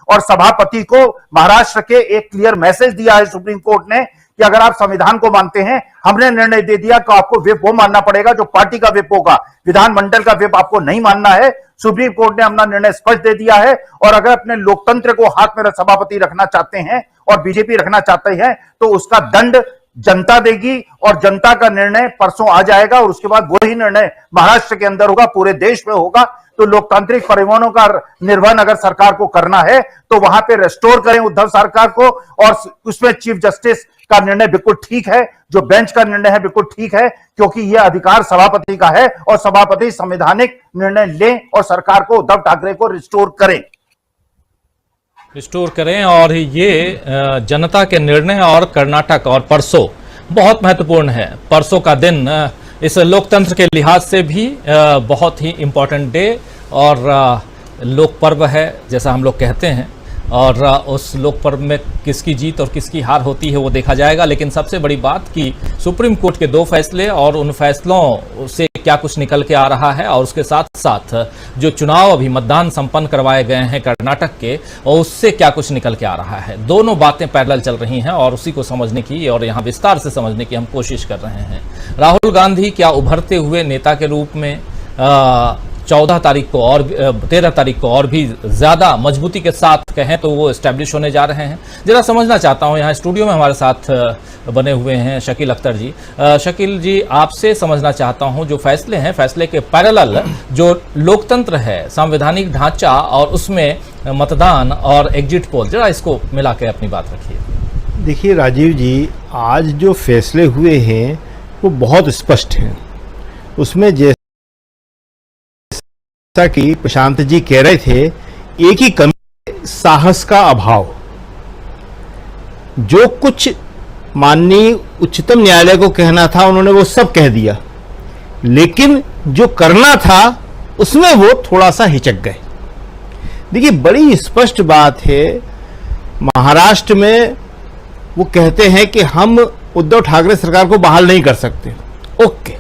और सभापति को महाराष्ट्र के एक क्लियर मैसेज दिया है सुप्रीम कोर्ट ने कि अगर आप संविधान को मानते हैं, हमने निर्णय दे दिया कि आपको व्हिप वो मानना पड़ेगा जो पार्टी का व्हिप होगा, विधानमंडल का व्हिप आपको नहीं मानना है। सुप्रीम कोर्ट ने अपना निर्णय स्पष्ट दे दिया है। और अगर अपने लोकतंत्र को हाथ में सभापति रखना चाहते हैं और बीजेपी रखना चाहते हैं तो उसका दंड जनता देगी और जनता का निर्णय परसों आ जाएगा और उसके बाद वही निर्णय महाराष्ट्र के अंदर होगा, पूरे देश में होगा। तो लोकतांत्रिक परिवहनों का निर्वहन अगर सरकार को करना है तो वहां पे रेस्टोर करें उद्धव सरकार को, और उसमें चीफ जस्टिस का निर्णय बिल्कुल ठीक है, जो बेंच का निर्णय है बिल्कुल ठीक है, क्योंकि यह अधिकार सभापति का है और सभापति संवैधानिक निर्णय लें और सरकार को, उद्धव ठाकरे को रिस्टोर करें। और ये जनता के निर्णय और कर्नाटक और परसों बहुत महत्वपूर्ण है। परसों का दिन इस लोकतंत्र के लिहाज से भी बहुत ही इम्पोर्टेंट डे और लोक पर्व है जैसा हम लोग कहते हैं, और उस लोक पर्व में किसकी जीत और किसकी हार होती है वो देखा जाएगा। लेकिन सबसे बड़ी बात कि सुप्रीम कोर्ट के 2 फैसले और उन फैसलों से क्या कुछ निकल के आ रहा है, और उसके साथ साथ जो चुनाव अभी मतदान संपन्न करवाए गए हैं कर्नाटक के, और उससे क्या कुछ निकल के आ रहा है। दोनों बातें पैरेलल चल रही हैं और उसी को समझने की और यहाँ विस्तार से समझने की हम कोशिश कर रहे हैं। राहुल गांधी क्या उभरते हुए नेता के रूप में 14 तारीख को और 13 तारीख को और भी ज्यादा मजबूती के साथ कहें तो वो एस्टैब्लिश होने जा रहे हैं? जरा समझना चाहता हूं। यहाँ स्टूडियो में हमारे साथ बने हुए हैं शकील अख्तर जी। शकील जी, आपसे समझना चाहता हूं, जो फैसले हैं, फैसले के पैरेलल जो लोकतंत्र है, संवैधानिक ढांचा और उसमें मतदान और एग्जिट पोल, जरा इसको मिला के अपनी बात रखिए। देखिए राजीव जी, आज जो फैसले हुए हैं वो बहुत स्पष्ट हैं। उसमें जैसा कि प्रशांत जी कह रहे थे, एक ही कमी, साहस का अभाव। जो कुछ माननीय उच्चतम न्यायालय को कहना था उन्होंने वो सब कह दिया, लेकिन जो करना था उसमें वो थोड़ा सा हिचक गए। देखिए, बड़ी स्पष्ट बात है। महाराष्ट्र में वो कहते हैं कि हम उद्धव ठाकरे सरकार को बहाल नहीं कर सकते। ओके,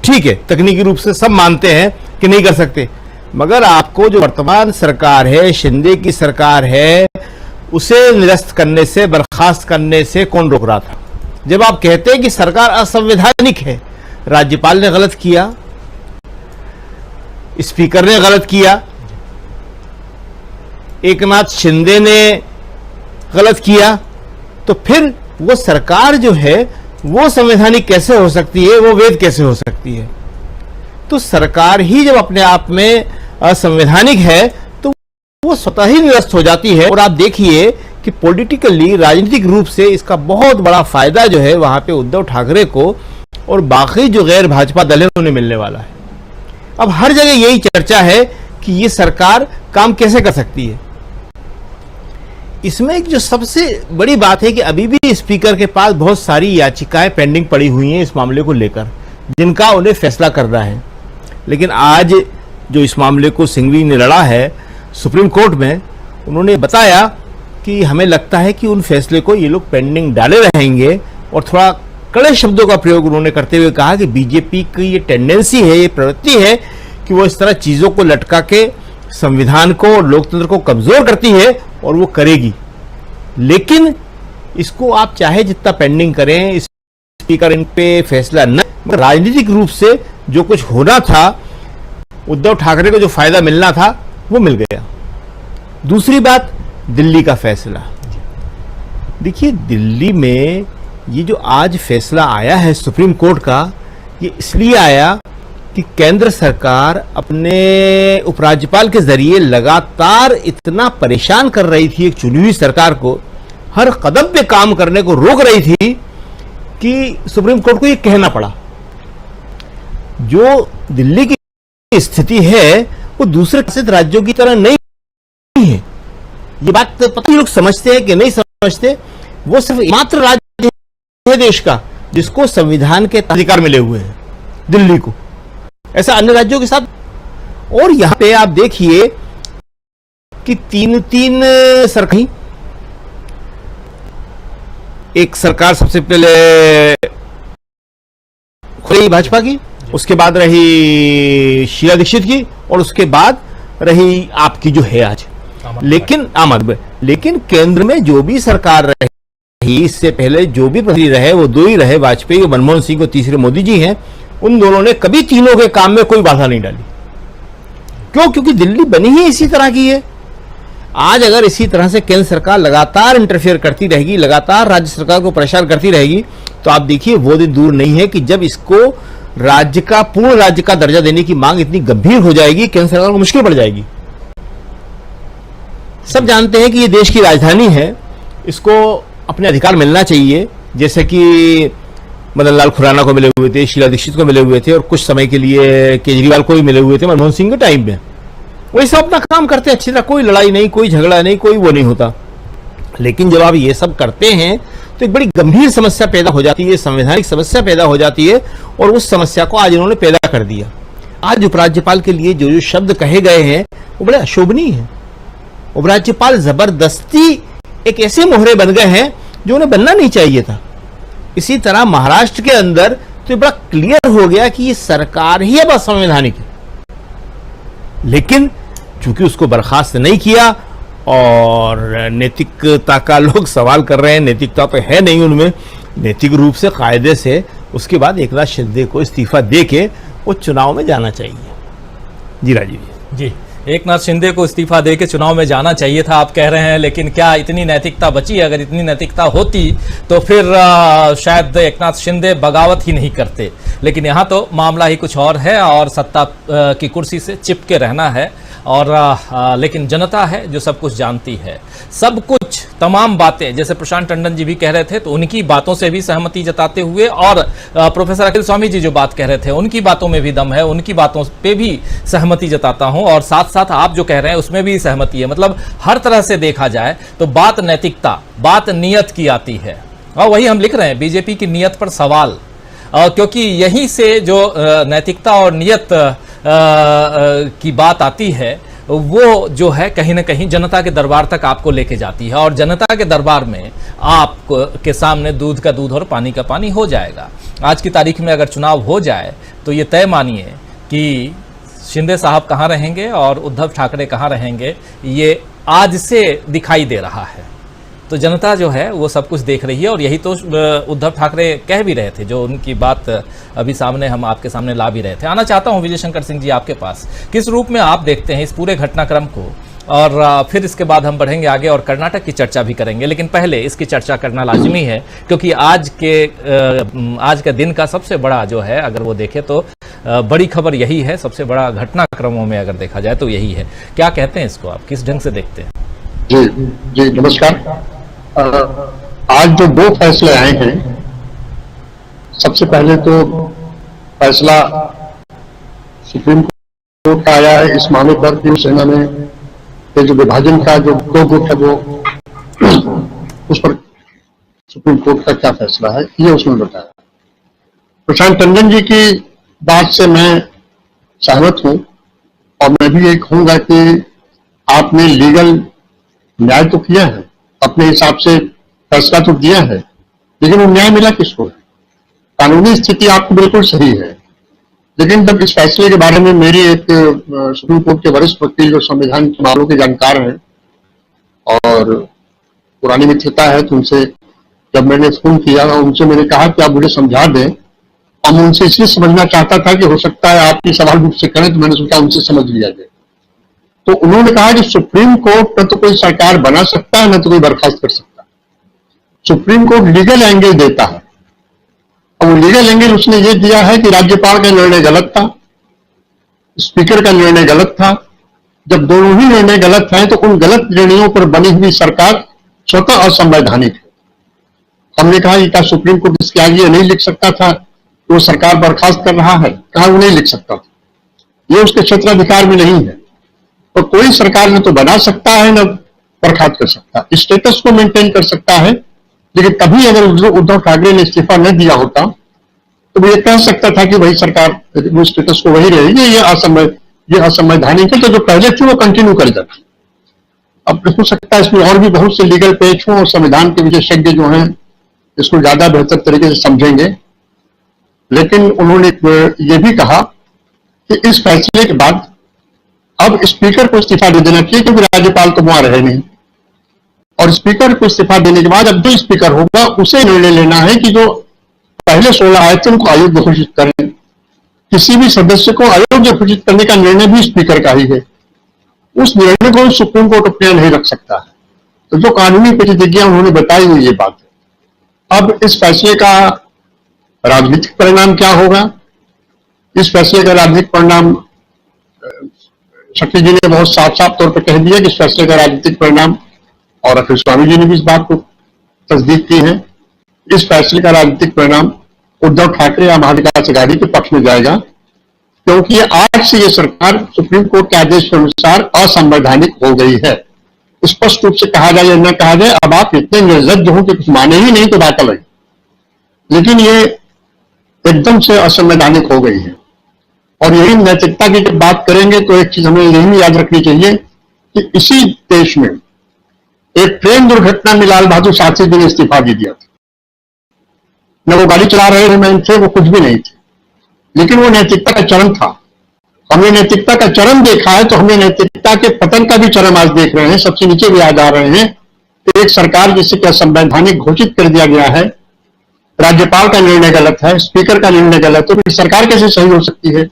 ठीक है, तकनीकी रूप से सब मानते हैं कि नहीं कर सकते, मगर आपको जो वर्तमान सरकार है, शिंदे की सरकार है, उसे निरस्त करने से, बर्खास्त करने से कौन रोक रहा था? जब आप कहते हैं कि सरकार असंवैधानिक है, राज्यपाल ने गलत किया, स्पीकर ने गलत किया, एकनाथ शिंदे ने गलत किया, तो फिर वो सरकार जो है वो संवैधानिक कैसे हो सकती है, वो वैध कैसे हो सकती है? तो सरकार ही जब अपने आप में असंवैधानिक है तो वो स्वतः ही निरस्त हो जाती है। और आप देखिए कि पॉलिटिकली, राजनीतिक रूप से इसका बहुत बड़ा फायदा जो है वहां पे उद्धव ठाकरे को और बाकी जो गैर भाजपा दल है उन्हें मिलने वाला है। अब हर जगह यही चर्चा है कि ये सरकार काम कैसे कर सकती है। इसमें एक जो सबसे बड़ी बात है कि अभी भी स्पीकर के पास बहुत सारी याचिकाएं पेंडिंग पड़ी हुई हैं इस मामले को लेकर, जिनका उन्हें फैसला करना है। लेकिन आज जो इस मामले को सिंघवी ने लड़ा है सुप्रीम कोर्ट में, उन्होंने बताया कि हमें लगता है कि उन फैसले को ये लोग पेंडिंग डाले रहेंगे, और थोड़ा कड़े शब्दों का प्रयोग उन्होंने करते हुए कहा कि बीजेपी की ये टेंडेंसी है, ये प्रवृत्ति है कि वो इस तरह चीजों को लटका के संविधान को और लोकतंत्र को कमजोर करती है, और वो करेगी। लेकिन इसको आप चाहे जितना पेंडिंग करें, स्पीकर इन पे फैसला न, राजनीतिक रूप से जो कुछ होना था, उद्धव ठाकरे को जो फायदा मिलना था वो मिल गया। दूसरी बात, दिल्ली का फैसला। देखिए, दिल्ली में ये जो आज फैसला आया है सुप्रीम कोर्ट का, ये इसलिए आया कि केंद्र सरकार अपने उपराज्यपाल के जरिए लगातार इतना परेशान कर रही थी एक चुनी हुई सरकार को, हर कदम पे काम करने को रोक रही थी, कि सुप्रीम कोर्ट को ये कहना पड़ा जो दिल्ली की स्थिति है वो दूसरे शासित राज्यों की तरह नहीं है। ये बात पता नहीं लोग समझते हैं कि नहीं समझते। वो सिर्फ मात्र राज्य है देश का जिसको संविधान के अधिकार मिले हुए हैं, दिल्ली को, ऐसा अन्य राज्यों के साथ। और यहां पे आप देखिए कि तीन सरकार, एक सरकार सबसे पहले रही भाजपा की, उसके बाद रही शीला दीक्षित की, और उसके बाद रही आपकी जो है आज। लेकिन केंद्र में जो भी सरकार रही, इससे पहले जो भी प्रधानमंत्री रहे, वो दो ही रहे, वाजपेयी और मनमोहन सिंह, और तीसरे मोदी जी हैं। उन दोनों ने कभी तीनों के काम में कोई बाधा नहीं डाली। क्यों? क्योंकि दिल्ली बनी ही इसी तरह की है। आज अगर इसी तरह से केंद्र सरकार लगातार इंटरफेयर करती रहेगी, लगातार राज्य सरकार को परेशान करती रहेगी, तो आप देखिए वो दिन दूर नहीं है कि जब इसको पूर्ण राज्य का दर्जा देने की मांग इतनी गंभीर हो जाएगी, केंद्र सरकार को मुश्किल पड़ जाएगी। सब जानते हैं कि ये देश की राजधानी है, इसको अपने अधिकार मिलना चाहिए। जैसे कि मदन लाल खुराना को मिले हुए थे, शीला दीक्षित को मिले हुए थे, और कुछ समय के लिए केजरीवाल को भी मिले हुए थे मनमोहन सिंह के टाइम में। वही सब अपना काम करते हैं अच्छी तरह, कोई लड़ाई नहीं, कोई झगड़ा नहीं, कोई वो नहीं होता। लेकिन जब आप ये सब करते हैं तो एक बड़ी गंभीर समस्या पैदा हो जाती है, संवैधानिक समस्या पैदा हो जाती है, और उस समस्या को आज इन्होंने पैदा कर दिया। आज उपराज्यपाल के लिए जो जो शब्द कहे गए हैं वो बड़े अशोभनीय हैं। उपराज्यपाल जबरदस्ती एक ऐसे मोहरे बन गए हैं जो उन्हें बनना नहीं चाहिए था। इसी तरह महाराष्ट्र के अंदर तो ये बड़ा क्लियर हो गया कि ये सरकार ही अब असंवैधानिक है। लेकिन चूंकि उसको बर्खास्त नहीं किया, और नैतिकता का लोग सवाल कर रहे हैं, नैतिकता तो है नहीं उनमें, नैतिक रूप से कायदे से, उसके बाद एकनाथ शिंदे को इस्तीफा देके वो चुनाव में जाना चाहिए। जी राजीव जी, एकनाथ शिंदे को इस्तीफा देके चुनाव में जाना चाहिए था आप कह रहे हैं, लेकिन क्या इतनी नैतिकता बची? अगर इतनी नैतिकता होती तो फिर शायद एकनाथ शिंदे बगावत ही नहीं करते। लेकिन यहाँ तो मामला ही कुछ और है, और सत्ता की कुर्सी से चिपके रहना है। और लेकिन जनता है जो सब कुछ जानती है, सब कुछ, तमाम बातें, जैसे प्रशांत टंडन जी भी कह रहे थे, तो उनकी बातों से भी सहमति जताते हुए, और प्रोफेसर अखिल स्वामी जी जो बात कह रहे थे उनकी बातों में भी दम है, उनकी बातों पे भी सहमति जताता हूं, और साथ साथ आप जो कह रहे हैं उसमें भी सहमति है। मतलब हर तरह से देखा जाए तो बात नैतिकता, बात नीयत की आती है, और वही हम लिख रहे हैं, बीजेपी की नीयत पर सवाल, क्योंकि यहीं से जो नैतिकता और नीयत की बात आती है, वो जो है कहीं ना कहीं जनता के दरबार तक आपको लेके जाती है, और जनता के दरबार में आप के सामने दूध का दूध और पानी का पानी हो जाएगा। आज की तारीख में अगर चुनाव हो जाए तो ये तय मानिए कि शिंदे साहब कहाँ रहेंगे और उद्धव ठाकरे कहाँ रहेंगे, ये आज से दिखाई दे रहा है। तो जनता जो है वो सब कुछ देख रही है, और यही तो उद्धव ठाकरे कह भी रहे थे, जो उनकी बात अभी सामने हम आपके सामने ला भी रहे थे। आना चाहता हूं विजय शंकर सिंह जी आपके पास, किस रूप में आप देखते हैं इस पूरे घटनाक्रम को, और फिर इसके बाद हम बढ़ेंगे आगे और कर्नाटक की चर्चा भी करेंगे। लेकिन पहले इसकी चर्चा करना लाजमी है, क्योंकि आज के दिन का सबसे बड़ा जो है, अगर वो देखें तो बड़ी खबर यही है, सबसे बड़ा घटनाक्रमों में अगर देखा जाए तो यही है। क्या कहते हैं इसको, आप किस ढंग से देखते हैं? जी जी नमस्कार। आज जो दो फैसले आए हैं, सबसे पहले तो फैसला सुप्रीम कोर्ट का आया है इस मामले पर कि सेना में जो विभाजन का जो दो गुट है, वो उस पर सुप्रीम कोर्ट का क्या फैसला है ये उसमें बताया। प्रशांत टंडन जी की बात से मैं सहमत हूं, और मैं भी ये कहूंगा कि आपने लीगल न्याय तो किया है, अपने हिसाब से फैसला तो दिया है, लेकिन वो न्याय मिला किसको है? कानूनी स्थिति आपको बिल्कुल सही है, लेकिन जब इस फैसले के बारे में मेरी एक सुप्रीम कोर्ट के वरिष्ठ वकील जो संविधान के मामलों के जानकार हैं और पुरानी मित्रता है, तो उनसे जब मैंने फोन किया, उनसे मैंने कहा कि आप मुझे समझा दें, और मैं उनसे इसलिए समझना चाहता था कि हो सकता है आपकी सवाल मुझसे करें, तो मैंने सोचा उनसे समझ लिया जाए। तो उन्होंने कहा कि सुप्रीम कोर्ट न तो कोई सरकार बना सकता है, न तो कोई बर्खास्त कर सकता है। सुप्रीम कोर्ट लीगल एंगल देता है, और वो लीगल एंगल उसने ये दिया है कि राज्यपाल का निर्णय गलत था, स्पीकर का निर्णय गलत था। जब दोनों ही निर्णय गलत हैं, तो उन गलत निर्णयों पर बनी हुई सरकार स्वतः असंवैधानिक है। हमने कहा कि क्या सुप्रीम कोर्ट इसके आगे ये नहीं लिख सकता था कि वो सरकार बर्खास्त कर रहा है? कहा वो नहीं लिख सकता था, ये उसके क्षेत्राधिकार में नहीं है। और कोई सरकार न तो बना सकता है, न बर्खास्त कर सकता है, स्टेटस को मेंटेन कर सकता है। लेकिन कभी अगर उद्धव ठाकरे ने इस्तीफा न दिया होता तो वो ये कह सकता था कि वही सरकार, वो स्टेटस को वही रहेगी, ये असंवैधानिक है, तो जो पहले थी वो कंटिन्यू कर जाती। अब हो सकता है इसमें और भी बहुत से लीगल पेच हों, और संविधान के विशेषज्ञ जो हैं इसको ज्यादा बेहतर तरीके से समझेंगे। लेकिन उन्होंने ये भी कहा कि इस फैसले के बाद अब स्पीकर को इस्तीफा दे देना चाहिए, क्योंकि राज्यपाल तो वहां रहे नहीं, और स्पीकर को इस्तीफा देने के बाद अब जो स्पीकर होगा उसे निर्णय लेना है कि जो पहले 16 आए थे उनको अयोग्य घोषित करें। किसी भी सदस्य को अयोग्य घोषित करने का निर्णय भी स्पीकर का ही है, उस निर्णय को सुप्रीम कोर्ट अपने नहीं रख सकता है। तो जो कानूनी प्रतिज्ञा उन्होंने बताई हुई ये बात है। अब इस फैसले का राजनीतिक परिणाम क्या होगा? इस फैसले का राजनीतिक परिणाम शक्ति जी ने बहुत साफ साफ तौर पर कह दिया कि इस फैसले का राजनीतिक परिणाम, और अखिल स्वामी जी ने भी इस बात को तस्दीक की है, इस फैसले का राजनीतिक परिणाम उद्धव ठाकरे या महाविकास अघाड़ी के पक्ष में जाएगा, क्योंकि आज से ये सरकार सुप्रीम कोर्ट के आदेश के अनुसार असंवैधानिक हो गई है। स्पष्ट रूप से कहा जाए या न कहा जाए, अब आप इतने निर्लज्ज हो कि कुछ माने ही नहीं तो बात अलग, लेकिन ये एकदम से असंवैधानिक हो गई है। और यही नैतिकता की जब बात करेंगे तो एक चीज हमें यही याद रखनी चाहिए कि इसी देश में एक ट्रेन दुर्घटना में लाल बहादुर शास्त्री जी ने इस्तीफा दे दिया था। न वो गाड़ी चला रहे मैन थे, वो कुछ भी नहीं थे, लेकिन वो नैतिकता का चरम था। हमने नैतिकता का चरम देखा है, तो हमने नैतिकता के पतन का भी चरम आज देख रहे हैं, सबसे नीचे भी आ जा रहे हैं। एक सरकार जिसे क्या संवैधानिक घोषित कर दिया गया है, राज्यपाल का निर्णय गलत है, स्पीकर का निर्णय गलत है, तो सरकार कैसे सही हो सकती है?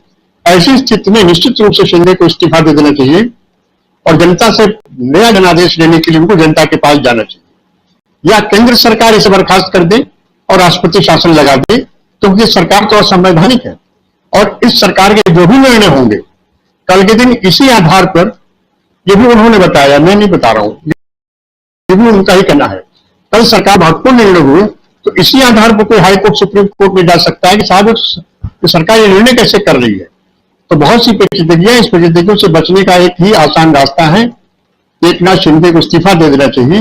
ऐसी स्थिति में निश्चित रूप से शिंदे को इस्तीफा दे देना चाहिए और जनता से नया जनादेश लेने के लिए उनको जनता के पास जाना चाहिए, या केंद्र सरकार इसे बर्खास्त कर दे और राष्ट्रपति शासन लगा दे, क्योंकि सरकार तो असंवैधानिक है। और इस सरकार के जो भी निर्णय होंगे कल के दिन इसी आधार पर, ये भी उन्होंने बताया, मैं नहीं बता रहा हूं, ये भी उनका ही कहना है, कल सरकार महत्वपूर्ण निर्णय हुए तो इसी आधार पर कोई हाईकोर्ट सुप्रीम कोर्ट में जा सकता है कि साहब सरकार ये निर्णय कैसे कर रही है। तो बहुत सी पेचीदगियां, इस पेचीदगियों से बचने का एक ही आसान रास्ता है, एकनाथ शिंदे को इस्तीफा दे देना चाहिए।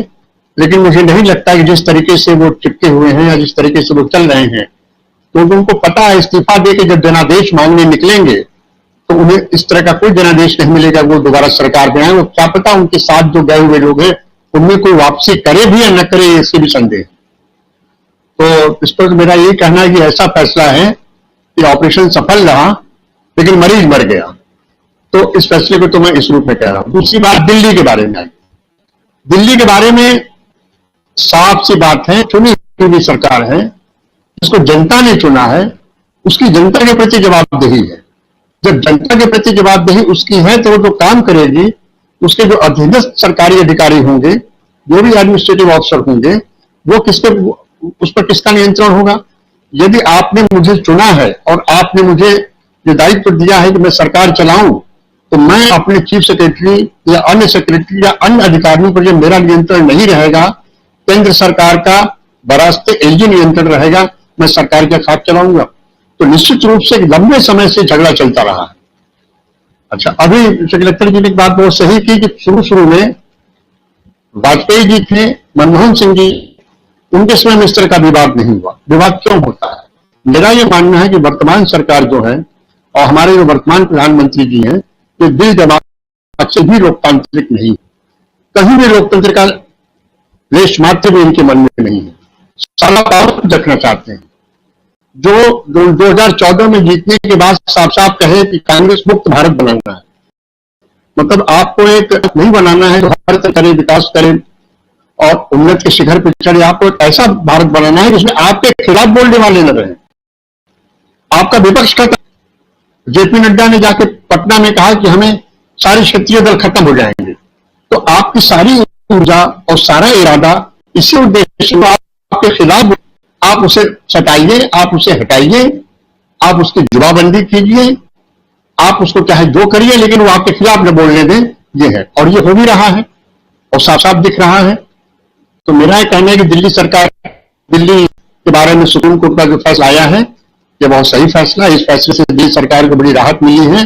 लेकिन मुझे नहीं लगता कि जिस तरीके से वो चिपके हुए हैं या जिस तरीके से वो चल रहे हैं, तो उनको पता है इस्तीफा दे के जब जनादेश मांगने निकलेंगे तो उन्हें इस तरह का कोई जनादेश नहीं मिलेगा, वो दोबारा सरकार में आए। वो क्या पता उनके साथ जो गए हुए लोग हैं उनमें कोई वापसी करे भी या न करे, इससे भी संदेह। तो इस पर मेरा यही कहना है कि ऐसा फैसला है कि ऑपरेशन सफल रहा लेकिन मरीज मर गया, तो इस फैसले को तो मैं इस रूप में कह रहा हूं। दूसरी बात दिल्ली के बारे में आई। दिल्ली के बारे में साफ सी बात है, चुनी हुई सरकार है, जिसको जनता ने चुना है, उसकी जनता के प्रति जवाबदेही है। जब जनता के प्रति जवाबदेही उसकी है तो वो जो काम करेगी, उसके जो अधीनस्थ सरकारी अधिकारी होंगे, जो भी एडमिनिस्ट्रेटिव ऑफिसर होंगे, वो किसके, उस पर किसका नियंत्रण होगा? यदि आपने मुझे चुना है और आपने मुझे ये दायित्व दिया है कि मैं सरकार चलाऊं, तो मैं अपने चीफ सेक्रेटरी या अन्य सेक्रेटरी या अन्य अधिकारियों पर जब मेरा नियंत्रण नहीं रहेगा, केंद्र सरकार का बरास्ते एलजी नियंत्रण रहेगा, मैं सरकार के साथ चलाऊंगा। तो निश्चित रूप से लंबे समय से झगड़ा चलता रहा है। अच्छा, अभी सेक्रेटरी जी ने एक बात बहुत सही की कि शुरू में वाजपेयी जी थे, मनमोहन सिंह जी, उनके समय में इस तरह का विवाद नहीं हुआ। विवाद क्यों होता है? मेरा यह मानना है कि वर्तमान सरकार जो है और हमारे जो वर्तमान प्रधानमंत्री जी हैं, ये दिल दिमाग से भी लोकतांत्रिक नहीं, कहीं भी लोकतंत्र का लेश मात्र भी इनके मन में नहीं है। सारा पावर रखना चाहते हैं। जो 2014 में जीतने के बाद साफ साफ कहे कि कांग्रेस मुक्त भारत बनाना है, मतलब आपको एक नहीं बनाना है जो हर तरह करे, विकास करे और उन्नत के शिखर पर चढ़े। आपको एक ऐसा भारत बनाना है जिसमें आपके खिलाफ बोलने वाले न रहे, आपका विपक्ष का। जेपी नड्डा ने जाके पटना में कहा कि हमें सारे क्षेत्रीय दल खत्म हो जाएंगे, तो आपकी सारी ऊर्जा और सारा इरादा इसी उद्देश्य में आपके खिलाफ, आप उसे सटाइए, आप उसे हटाइए, आप उसकी जुबाबंदी कीजिए, आप उसको चाहे जो करिए, लेकिन वो आपके खिलाफ न बोलने दें। ये है, और ये हो भी रहा है और साफ साफ दिख रहा है। तो मेरा यह कहना है कि दिल्ली सरकार, दिल्ली के बारे में सुप्रीम कोर्ट का जो फैसला आया है, ये बहुत सही फैसला है। इस फैसले से दिल्ली सरकार को बड़ी राहत मिली है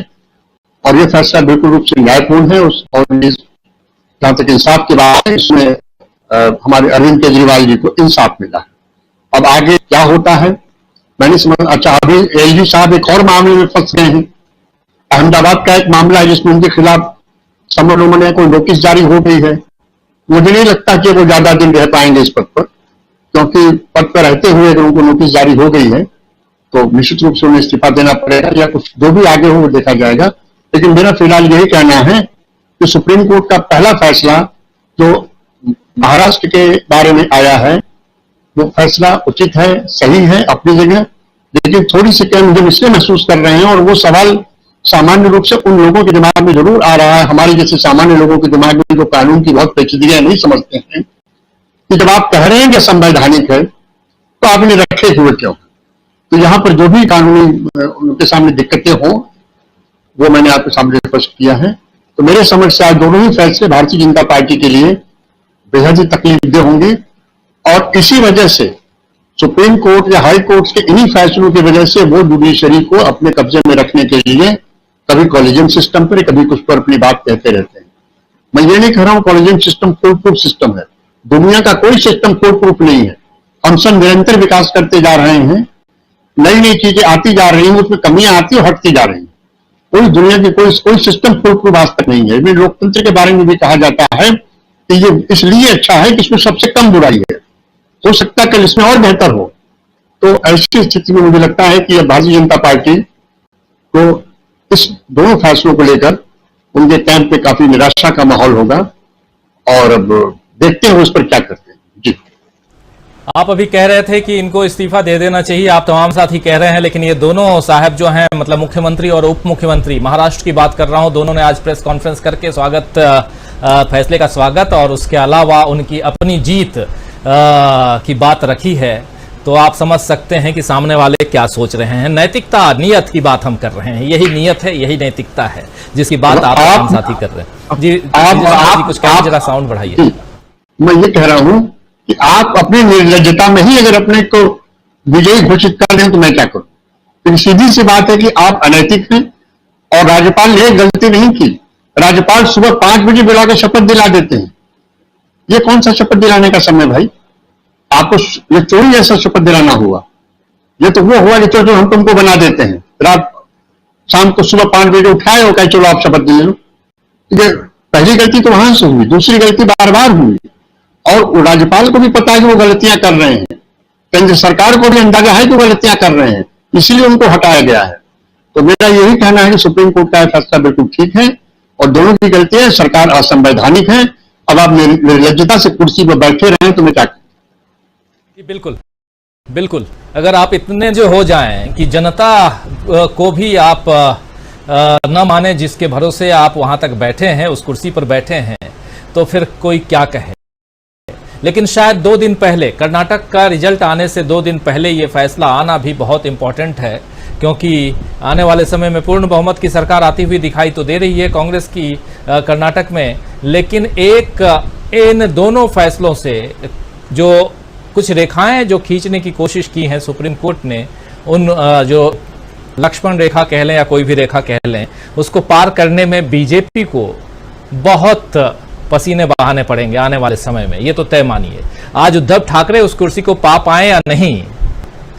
और ये फैसला बिल्कुल रूप से न्यायपूर्ण है। और जहां तक इंसाफ की बात है, इसमें हमारे अरविंद केजरीवाल जी को इंसाफ मिला है। अब आगे क्या होता है मैंने समझ। अच्छा, अभी एलजी साहब एक और मामले में फंस गए हैं। अहमदाबाद का एक मामला है जिसमें उनके खिलाफ समन कोई नोटिस जारी हो गई है। मुझे नहीं लगता कि वो ज्यादा दिन रह पाएंगे इस पद पर, क्योंकि पद पर रहते हुए अगर उनको नोटिस जारी हो गई है तो निश्चित रूप से उन्हें इस्तीफा देना पड़ेगा, या कुछ जो भी आगे हो वो देखा जाएगा। लेकिन मेरा फिलहाल यही कहना है कि सुप्रीम कोर्ट का पहला फैसला जो महाराष्ट्र के बारे में आया है वो फैसला उचित है, सही है अपनी जगह, लेकिन थोड़ी सी कम हम इसलिए महसूस कर रहे हैं, और वो सवाल सामान्य रूप से उन लोगों के दिमाग में जरूर आ रहा है, हमारे जैसे सामान्य लोगों के दिमाग में जो कानून की बहुत पेचीदगियां नहीं समझते हैं, कि जब आप कह रहे हैं कि संवैधानिक है तो आपने रखे हुए क्यों? तो यहां पर जो भी कानूनी उनके सामने दिक्कतें हों वो मैंने आपके सामने स्पष्ट किया है। तो मेरे समझ से आज दोनों ही फैसले भारतीय जनता पार्टी के लिए बेहद ही तकलीफदेह होंगे, और इसी वजह से सुप्रीम कोर्ट या हाई कोर्ट के इन्हीं फैसलों की वजह से वो जुडिशरी को अपने कब्जे में रखने के लिए कभी कॉलेजियम सिस्टम पर कभी कुछ पर अपनी बात कहते रहते हैं। मैं ये नहीं कह रहा हूं collegium system full proof system है, दुनिया का कोई सिस्टम फुल प्रूफ नहीं है। हम सब निरंतर विकास करते जा रहे हैं, नई नई चीजें आती जा रही हैं, उसमें कमियां आती और हटती जा रही हैं। कोई दुनिया की कोई सिस्टम फुल प्रूफ आज तक नहीं है। इसमें लोकतंत्र के बारे में भी कहा जाता है कि ये इसलिए अच्छा है कि इसमें सबसे कम बुराई है, हो सकता है कल इसमें और बेहतर हो। तो ऐसी स्थिति में मुझे लगता है कि भारतीय जनता पार्टी को इस दोनों फैसलों को लेकर उनके कैंप पे काफी निराशा का माहौल होगा, और अब देखते हैं उस पर क्या करते हैं। जी, आप अभी कह रहे थे कि इनको इस्तीफा दे देना चाहिए, आप तमाम साथी कह रहे हैं, लेकिन ये दोनों साहब जो हैं, मतलब मुख्यमंत्री और उप मुख्यमंत्री, महाराष्ट्र की बात कर रहा हूं, दोनों ने आज प्रेस कॉन्फ्रेंस करके फैसले का स्वागत और उसके अलावा उनकी अपनी जीत की बात रखी है। तो आप समझ सकते हैं कि सामने वाले क्या सोच रहे हैं। नैतिकता, नियत की बात हम कर रहे हैं, यही नियत है, यही नैतिकता है जिसकी बात आप तमाम साथी कर रहे हैं। जी, कुछ कहिए, जरा साउंड बढ़ाइए। मैं ये कह रहा हूं कि आप अपनी निर्लज्जता में ही अगर अपने को विजयी घोषित कर दें तो मैं क्या करूं? फिर सीधी सी बात है कि आप अनैतिक हैं, और राज्यपाल ने गलती नहीं की। राज्यपाल सुबह 5 बजे बुलाकर शपथ दिला देते हैं। ये कौन सा शपथ दिलाने का समय भाई? आपको ये चोरी जैसा शपथ दिलाना हुआ। ये तो वो हुआ जो हम तुमको बना देते हैं, रात शाम को सुबह 5 बजे उठाए और कहे चलो आप शपथ ले लो। ये पहली गलती तो वहां से हुई, दूसरी गलती बार बार हुई, और राज्यपाल को भी पता है कि वो गलतियां कर रहे हैं, केंद्र सरकार को भी अंदाजा है कि वो गलतियां कर रहे हैं, इसलिए उनको हटाया गया है। तो मेरा यही कहना है कि सुप्रीम कोर्ट का फैसला बिल्कुल ठीक है, और दोनों की गलतियां, सरकार असंवैधानिक है। अब आप निर्लज्जता से कुर्सी पर बैठे रहे तो मैं क्या करूं? बिल्कुल बिल्कुल, अगर आप इतने जो हो जाएं कि जनता को भी आप न माने, जिसके भरोसे आप वहां तक बैठे हैं, उस कुर्सी पर बैठे हैं, तो फिर कोई क्या कहे। लेकिन शायद 2 दिन पहले, कर्नाटक का रिजल्ट आने से 2 दिन पहले ये फैसला आना भी बहुत इंपॉर्टेंट है, क्योंकि आने वाले समय में पूर्ण बहुमत की सरकार आती हुई दिखाई तो दे रही है कांग्रेस की कर्नाटक में, लेकिन इन दोनों फैसलों से जो कुछ रेखाएं जो खींचने की कोशिश की हैं सुप्रीम कोर्ट ने, उन जो लक्ष्मण रेखा कह लें या कोई भी रेखा कह लें, उसको पार करने में बीजेपी को बहुत पसीने बहाने पड़ेंगे आने वाले समय में, ये तो तय मानिए। आज उद्धव ठाकरे उस कुर्सी को पा पाए या नहीं,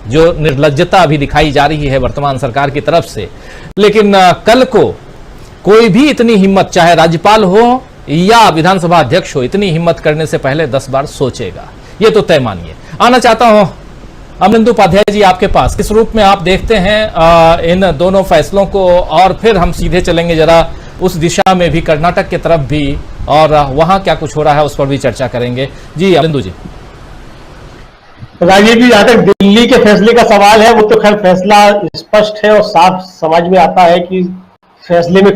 जो निर्लज्जता अभी दिखाई जा रही है वर्तमान सरकार की तरफ से, लेकिन कल को कोई भी इतनी हिम्मत, चाहे राज्यपाल हो या विधानसभा अध्यक्ष हो, इतनी हिम्मत करने से पहले 10 बार सोचेगा, ये तो तय मानिए। आना चाहता हूं अमरिंदु उपाध्याय जी आपके पास, किस रूप में आप देखते हैं इन दोनों फैसलों को, और फिर हम सीधे चलेंगे जरा उस दिशा में भी, कर्नाटक की तरफ भी, और वहां क्या कुछ हो रहा है उस पर भी चर्चा करेंगे। जी अमरिंदु जी। राजीव जी, जहां तक दिल्ली के फैसले का सवाल है, वो तो खैर फैसला स्पष्ट है और साफ समझ में आता है कि फैसले में